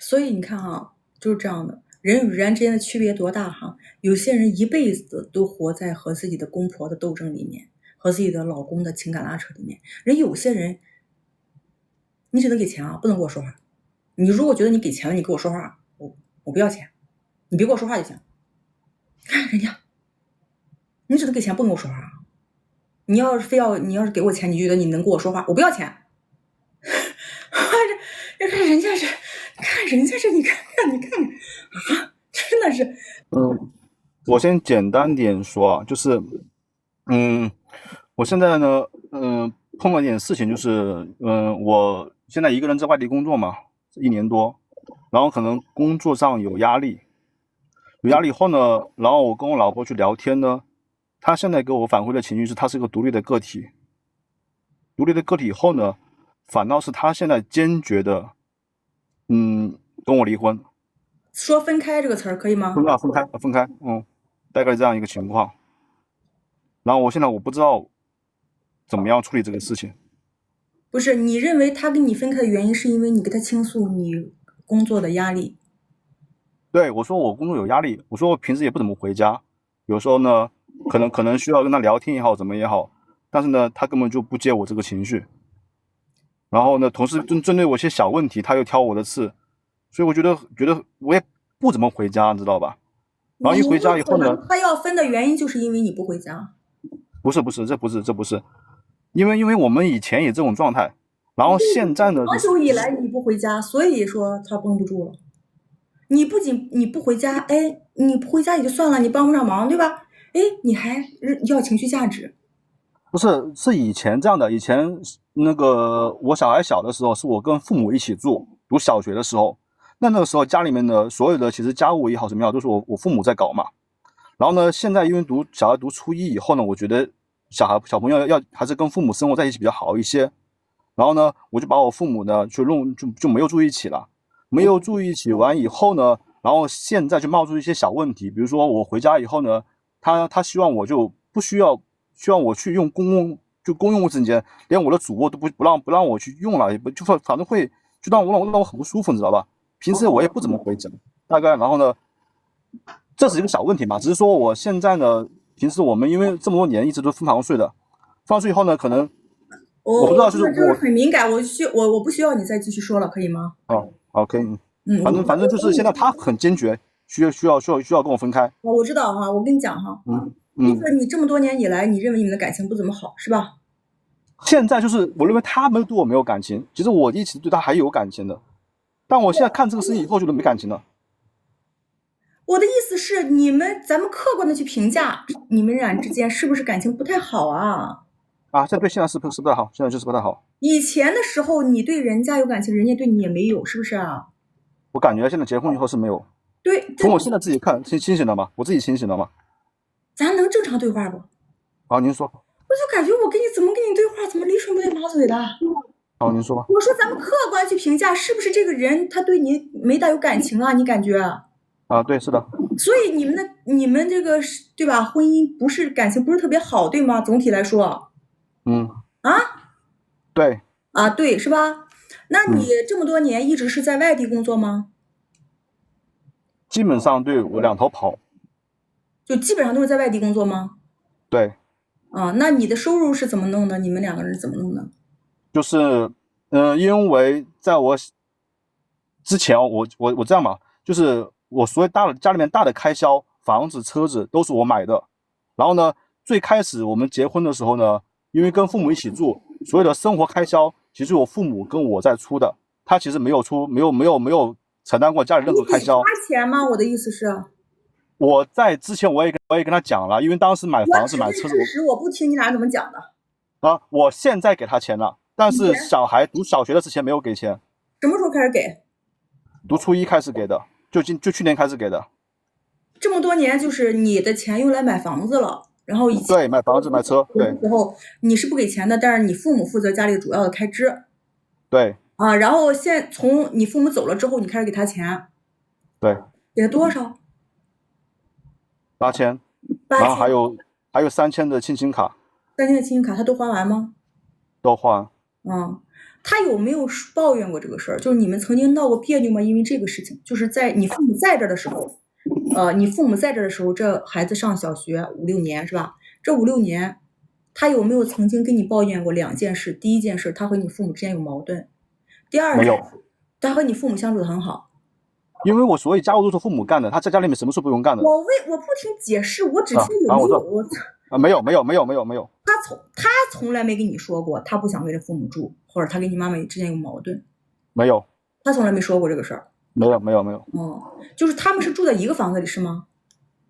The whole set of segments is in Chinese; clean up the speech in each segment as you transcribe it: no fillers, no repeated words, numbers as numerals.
所以你看哈，就是这样的，人与人之间的区别多大哈？有些人一辈子都活在和自己的公婆的斗争里面，和自己的老公的情感拉扯里面。有些人，你只能给钱啊，不能跟我说话。你如果觉得你给钱了，你跟我说话，我不要钱，你别跟我说话就行。看人家，你只能给钱，不能跟我说话啊。你要是给我钱，你觉得你能跟我说话，我不要钱。看人家是，你看啊，真的是。我先简单点说啊，就是，我现在呢，碰到一点事情，就是，我现在一个人在外地工作嘛，1年多，然后可能工作上有压力，以后呢，然后我跟我老婆去聊天呢，她现在给我反馈的情绪是，她是个独立的个体，以后呢，反倒是她现在坚决的，跟我离婚，说分开这个词儿可以吗？分开，大概这样一个情况。然后我现在不知道怎么样处理这个事情。不是，你认为他跟你分开的原因是因为你跟他倾诉你工作的压力？对，我说我工作有压力，我说我平时也不怎么回家，有时候呢，可能需要跟他聊天也好，怎么也好，但是呢，他根本就不接我这个情绪。然后呢，同时针对我一些小问题，他又挑我的刺，所以我觉得我也不怎么回家，你知道吧？然后一回有没有家以后呢，可能他要分的原因就是因为你不回家？不是，这不是，因为我们以前也这种状态，然后现在呢，长久以来你不回家，所以说他绷不住了。你不仅你不回家，哎，你不回家也就算了，你帮不上忙，对吧？哎，你还要情绪价值。不是，是以前这样的。以前那个我小孩小的时候，是我跟父母一起住，读小学的时候，那个时候家里面的所有的其实家务也好什么也好，都是我父母在搞嘛。然后呢，现在因为小孩读初一以后呢，我觉得小朋友要还是跟父母生活在一起比较好一些。然后呢，我就把我父母呢就没有住一起了，没有住一起完以后呢，然后现在就冒出一些小问题，比如说我回家以后呢，他希望我就不需要，希望我去用公用卫生间，连我的主卧都不让我去用了，也不就反正会就让我很不舒服，你知道吧？平时我也不怎么回家，大概然后呢，这是一个小问题嘛，只是说我现在呢，平时我们因为这么多年一直都分房睡的，分房睡以后呢，可能我不知道，就是我觉得这个很敏感，我不需要你再继续说了，可以吗？OK，反正就是现在我他很坚决，需要跟我分开。我知道哈，我跟你讲哈，嗯嗯，就是你这么多年以来，你认为你们的感情不怎么好，是吧？现在就是我认为他们对我没有感情，其实我一直对他还有感情的，但我现在看这个事情以后觉得没感情了。我的意思是，咱们客观的去评价你们俩之间是不是感情不太好啊？现在是不太好，现在就是不太好。以前的时候你对人家有感情，人家对你也没有，是不是啊？我感觉现在结婚以后是没有，对，从我现在自己看清醒了嘛，我自己清醒了嘛。咱能正常对话不？您说，我就感觉我怎么跟你对话，怎么驴唇不对马嘴的？您说吧。我说咱们客观去评价，是不是这个人他对你没大有感情啊？你感觉？对，是的。所以你们这个是对吧？婚姻不是感情不是特别好，对吗？总体来说嗯，啊对。对是吧？那你嗯，这么多年一直是在外地工作吗？基本上对我两头跑。就基本上都是在外地工作吗？对，那你的收入是怎么弄的？你们两个人怎么弄的？就是，因为在我之前我这样嘛，就是我所有家里面大的开销，房子、车子都是我买的。然后呢，最开始我们结婚的时候呢，因为跟父母一起住，所有的生活开销其实我父母跟我在出的，他其实没有出，没有承担过家里任何开销。你给花钱吗？我的意思是，我在之前我也跟他讲了，因为当时买房子我只问买车子，事实，我不听你俩怎么讲的。我现在给他钱了，但以前是小孩读小学的之前没有给钱，什么时候开始给？读初一开始给的，就去年开始给的。这么多年，就是你的钱用来买房子了，然后以前对，买房子买车，对时候你是不给钱的，但是你父母负责家里主要的开支对然后从你父母走了之后，你开始给他钱，对，给他多少？8000，然后八千，还有3000的亲情卡3000的信用卡他都还完吗？都还。嗯，他有没有抱怨过这个事儿？就是你们曾经闹过别扭吗？因为这个事情，就是在你父母在这的时候，你父母在这的时候，这孩子上小学5、6年是吧？这5、6年，他有没有曾经跟你抱怨过2件事？第一件事，他和你父母之间有矛盾；第二没有，他和你父母相处的很好。因为我所有家务都是父母干的，他在家里面什么事不用干的。我不听解释，我只听有没有。没有。他从来没跟你说过他不想跟着父母住，或者他跟你妈妈之间有矛盾。没有，他从来没说过这个事儿。没有。就是他们是住在一个房子里是吗？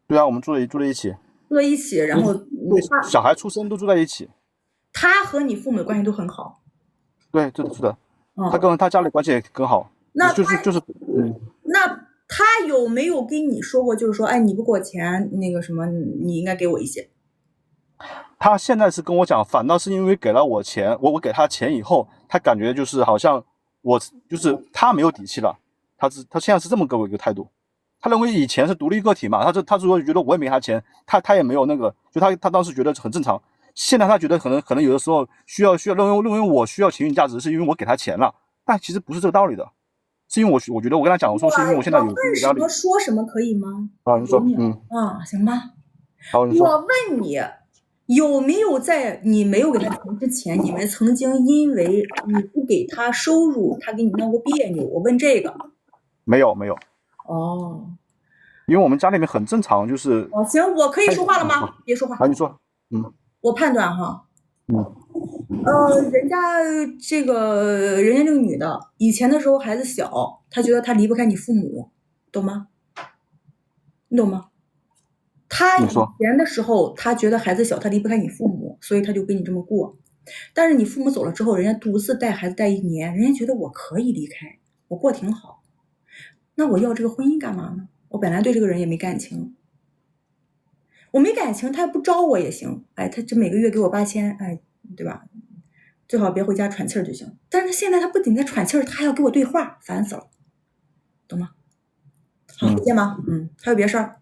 对啊，我们住在一起。住在一起，然后对，小孩出生都住在一起。他和你父母的关系都很好。对，是的。他跟他家里关系也很好。那那他有没有跟你说过，就是说，哎，你不给我钱，那个什么，你应该给我一些？他现在是跟我讲，反倒是因为给了我钱，我给他钱以后，他感觉就是好像我就是他没有底气了。他现在是这么给我一个态度。他认为以前是独立个体嘛，他说觉得我也没给他钱，他也没有那个，就他当时觉得很正常。现在他觉得可能有的时候需要认为我需要情绪价值，是因为我给他钱了，但其实不是这个道理的。是因为我觉得我跟他讲，我说是因为我现在有压力。问什么说什么可以吗？你说，行吧。好，你说。我问你，有没有在你没有给他钱之前，你们曾经因为你不给他收入，他给你闹过别扭？我问这个。没有。哦。因为我们家里面很正常，就是。行，我可以说话了吗？别说话。好，你说。我判断哈。人家这个女的，以前的时候孩子小，她觉得她离不开你父母，懂吗？你懂吗？她以前的时候，她觉得孩子小，她离不开你父母，所以她就跟你这么过。但是你父母走了之后，人家独自带孩子带1年，人家觉得我可以离开，我过挺好。那我要这个婚姻干嘛呢？我本来对这个人也没感情，我没感情，他不招我也行。哎，他这每个月给我8000，哎，对吧？最好别回家喘气儿就行。但是现在他不仅在喘气儿，他还要给我对话，烦死了，懂吗？好，见吗？还有别事儿？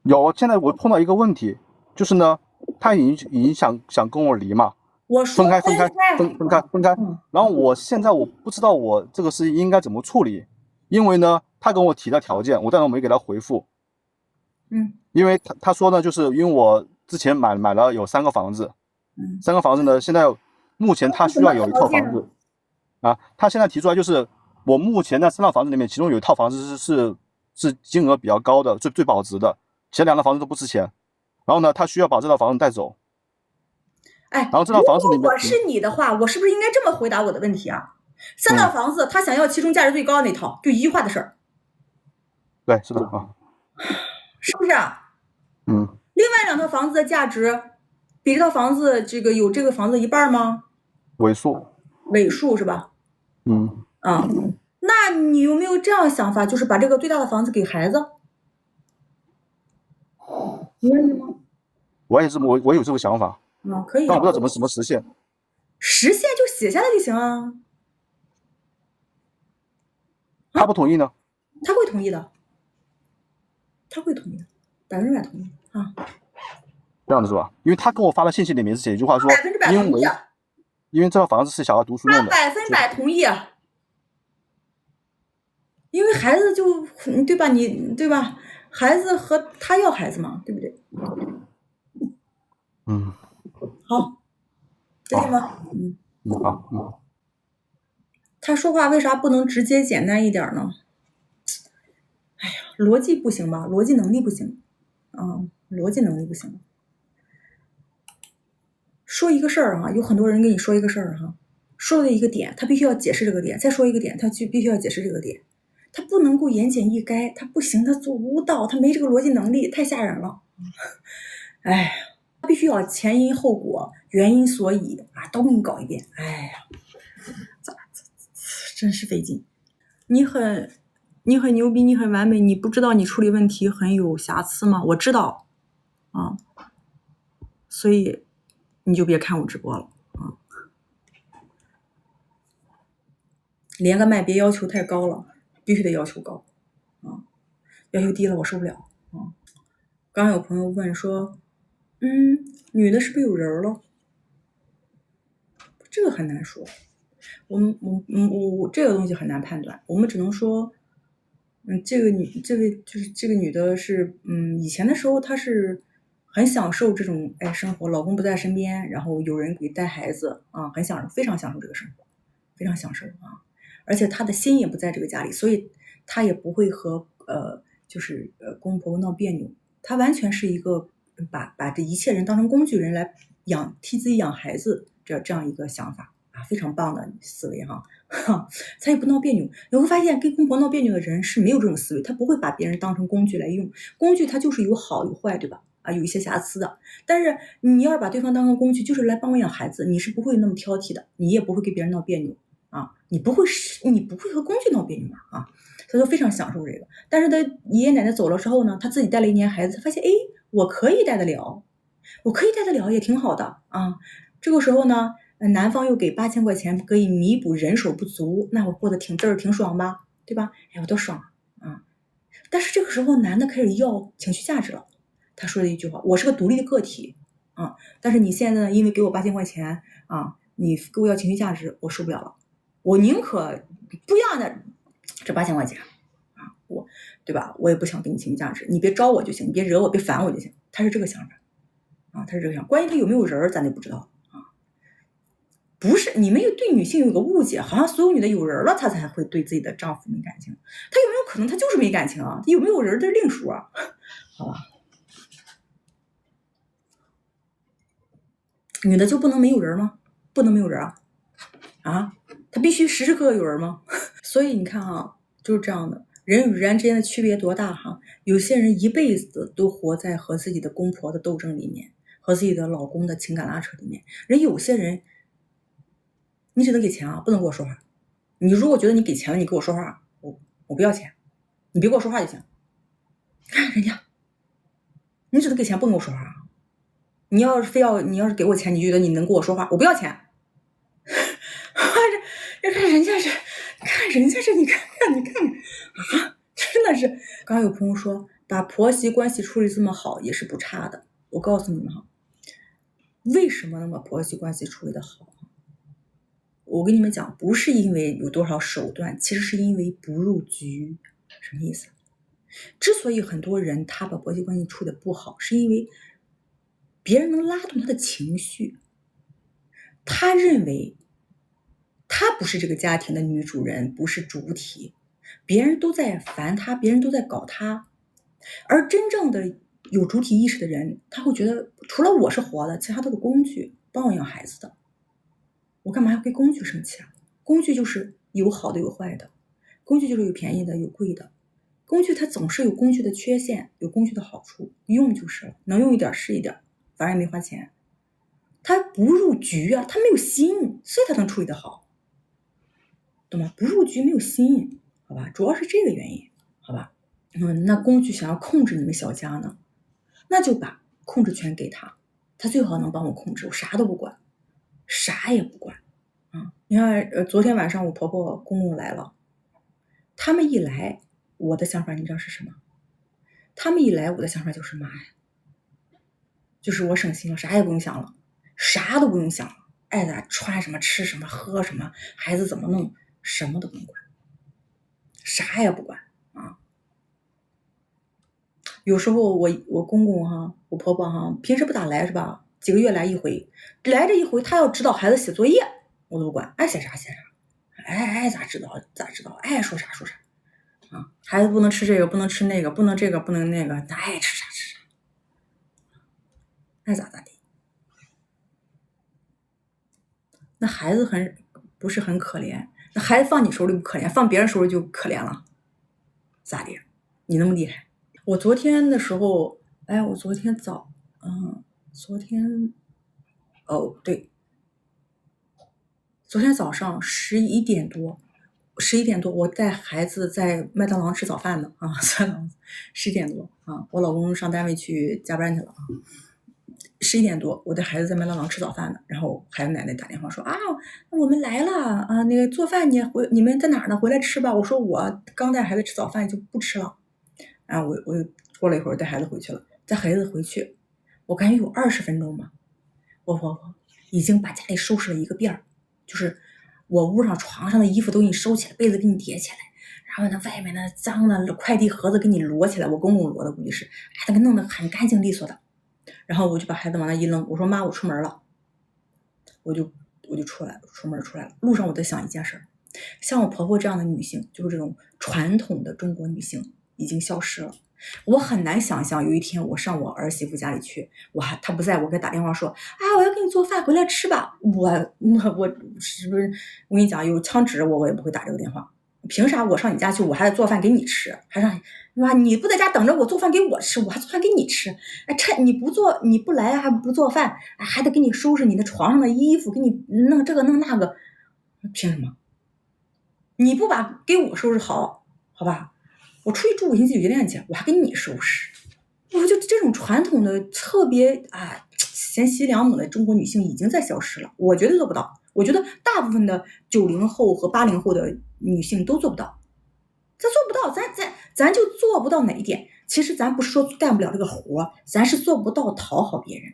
有，现在我碰到一个问题，就是呢，他已经想跟我离嘛，我说分开。然后我现在我不知道我这个事应该怎么处理，因为呢，他跟我提了条件，但是我没给他回复。因为他说呢，就是因为我之前买了有3个房子，3个房子呢，现在目前他需要有1套房子啊。他现在提出来就是我目前那3套房子里面，其中有1套房子是金额比较高的，最保值的，其他2套房子都不值钱。然后呢，他需要把这套房子带走。哎，然后这套房子里面，如果我是你的话，我是不是应该这么回答我的问题啊？3套房子，他想要其中价值最高的那套，就1句话的事儿。对，是的啊。是不是啊？另外2套房子的价值比这套房子有这个房子1半吗？尾数是吧？那你有没有这样想法，就是把这个最大的房子给孩子？你愿意吗？我有这个想法。可以。但我不知道怎么实现。实现就写下来就行啊。他不同意呢？他会同意的。100%同意啊。这样的是吧？因为他跟我发的信息里面是写一句话说，因为这套房子是小孩读书用的。他100%同意。因为孩子就对吧？对吧？孩子和他要孩子嘛，对不对？好，可以吗？好。他说话为啥不能直接简单一点呢？哎呀，逻辑不行吧？逻辑能力不行。逻辑能力不行。说一个事儿有很多人跟你说一个事儿说了一个点，他必须要解释这个点，再说一个点，他必须要解释这个点，他不能够言简意赅，他不行，他做不到，他没这个逻辑能力，太吓人了。哎呀，他必须要前因后果、原因所以都给你搞一遍。哎呀，真是费劲。你很牛逼，你很完美，你不知道你处理问题很有瑕疵吗？我知道所以你就别看我直播了连个麦别要求太高了，必须得要求高要求低了我受不了刚有朋友问说，女的是不是有人了？这个很难说，我这个东西很难判断，我们只能说，这个女的是，以前的时候她是很享受这种生活，老公不在身边，然后有人给带孩子啊，很享受，非常享受这个生活，非常享受啊，而且她的心也不在这个家里，所以她也不会和公婆闹别扭，她完全是一个把这一切人当成工具人来替自己养孩子这样一个想法啊，非常棒的思维哈。他也不闹别扭，你会发现跟公婆闹别扭的人是没有这种思维，他不会把别人当成工具来用，工具它就是有好有坏，对吧？啊，有一些瑕疵的，但是你要是把对方当成工具，就是来帮我养孩子，你是不会那么挑剔的，你也不会跟别人闹别扭啊，你不会和工具闹别扭嘛啊，他就非常享受这个。但是他爷爷奶奶走了之后呢，他自己带了1年孩子，他发现我可以带得了，也挺好的啊。这个时候呢，男方又给8000块钱可以弥补人手不足，那我过得挺爽吧，对吧？我多爽啊！但是这个时候男的开始要情绪价值了，他说了一句话：我是个独立的个体啊，但是你现在呢，因为给我8000块钱啊，你给我要情绪价值，我受不了了，我宁可不要那这8000块钱啊，对吧？我也不想给你情绪价值，你别招我就行，你别惹我，别烦我就行。他是这个想法啊，关于他有没有人咱就不知道。不是，你们对女性有个误解，好像所有女的有人了，她才会对自己的丈夫没感情。她有没有可能她就是没感情啊？有没有人这是另说啊？好吧，女的就不能没有人吗？不能没有人啊？啊，她必须时时刻刻有人吗？所以你看啊，就是这样的，人与人之间的区别多大哈？有些人一辈子都活在和自己的公婆的斗争里面，和自己的老公的情感拉扯里面。有些人。你只能给钱啊，不能跟我说话。你如果觉得你给钱了，你跟我说话，我不要钱，你别跟我说话就行。看人家，你只能给钱，不能跟我说话。你要是给我钱，你觉得你能跟我说话，我不要钱。看人家这，你看啊，真的是。刚刚有朋友说，把婆媳关系处理这么好也是不差的。我告诉你们哈，为什么那么婆媳关系处理的好？我跟你们讲，不是因为有多少手段，其实是因为不入局。什么意思？之所以很多人他把婆媳关系处理的不好，是因为别人能拉动他的情绪，他认为他不是这个家庭的女主人，不是主体，别人都在烦他，别人都在搞他，而真正的有主体意识的人，他会觉得除了我是活的，其他都是工具，帮我养孩子的。我干嘛要跟工具生气啊？工具就是有好的有坏的，工具就是有便宜的有贵的，工具它总是有工具的缺陷，有工具的好处，用就是了，能用一点是一点，反正也没花钱。他不入局啊，他没有心，所以他能处理得好，懂吗？不入局没有心，好吧，主要是这个原因，好吧。那工具想要控制你们小家呢，那就把控制权给他，他最好能帮我控制，我啥都不管，啥也不管。你看，昨天晚上我婆婆公公来了，他们一来，我的想法你知道是什么？他们一来，我的想法就是妈呀，就是我省心了，啥也不用想了，啥都不用想了，爱咋穿什么吃什么喝什么，孩子怎么弄，什么都不用管，啥也不管啊。有时候我公公哈，我婆婆哈，平时不咋来是吧？几个月来一回，来这一回，他要指导孩子写作业，我都不管，爱写啥写啥，爱咋指导咋指导，爱说啥说啥啊。孩子不能吃这个，不能吃那个，不能这个，不能那个，他爱吃啥吃啥，爱咋咋地。那孩子不是很可怜，那孩子放你手里不可怜，放别人手里就可怜了，咋的？你那么厉害？我昨天的时候，我昨天对，昨天早上11点多，我带孩子在麦当劳吃早饭呢啊，11点多啊，我老公上单位去加班去了啊。11点多，我带孩子在麦当劳吃早饭呢，然后孩子奶奶打电话说啊，我们来了啊，那个做饭你们在哪儿呢？回来吃吧。我说我刚带孩子吃早饭就不吃了，然后我又过了一会儿带孩子回去了，带孩子回去，我感觉有20分钟吧，我婆婆已经把家里收拾了一个遍儿，就是我屋上床上的衣服都给你收起来，被子给你叠起来，然后那外面的脏的快递盒子给你摞起来，我公公摞的估计是，他给弄得很干净利索的。然后我就把孩子往那一扔，我说妈，我出门了，我就出门出来了。路上我在想一件事，像我婆婆这样的女性，就是这种传统的中国女性已经消失了。我很难想象有一天我上我儿媳妇家里去，她不在，我给她打电话说，我要给你做饭，回来吃吧。我是不是我跟你讲有枪指我也不会打这个电话。凭啥我上你家去，我还得做饭给你吃，还让你不在家等着我做饭给我吃，我还做饭给你吃。趁你不来还不做饭，还得给你收拾你的床上的衣服，给你弄这个弄那个，凭什么？你不把给我收拾好，好吧？我出去住5星级酒店去，我还给你收拾。我就这种传统的特别贤妻良母的中国女性已经在消失了，我觉得做不到。我觉得大部分的90后和80后的女性都做不到，咱做不到，咱就做不到哪一点？其实咱不是说干不了这个活，咱是做不到讨好别人。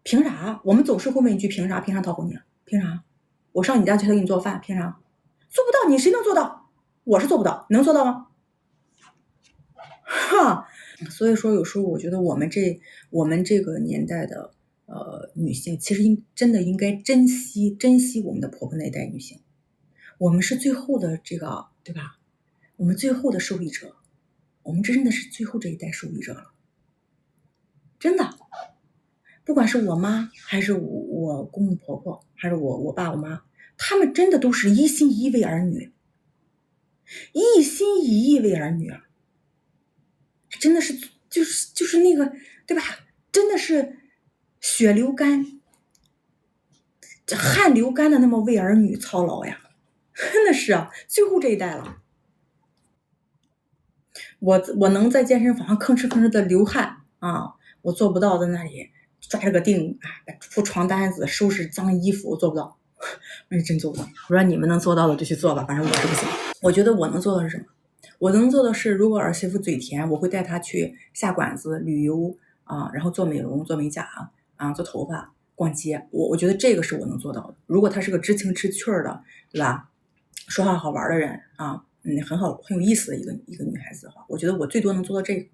凭啥？我们总是会问一句凭啥？凭啥讨好你了？凭啥？我上你家去给你做饭，凭啥？做不到，你谁能做到？我是做不到，能做到吗？所以说有时候我觉得我们这个年代的女性，其实真的应该珍惜我们的婆婆那一代女性。我们是最后的这个，对吧？我们最后的受益者，我们真的是最后这一代受益者了，真的。不管是我妈还是我公公婆婆，还是我爸我妈，他们真的都是一心一意为儿女，一心一意为儿女啊！真的是就是那个，对吧？真的是血流干、汗流干的那么为儿女操劳呀！真的是啊，最后这一代了。我能在健身房吭哧的流汗啊，我做不到在那里抓着个腚铺床单子收拾脏衣服，我做不到，我是真做不到。我说你们能做到的就去做吧，反正我是不行。我觉得我能做的是什么？我能做的是，如果儿媳妇嘴甜，我会带她去下馆子旅游然后做美容、做美甲做头发、逛街。我觉得这个是我能做到的。如果她是个知情知趣的，对吧？说话好玩的人很有意思的一个女孩子的话，我觉得我最多能做到这个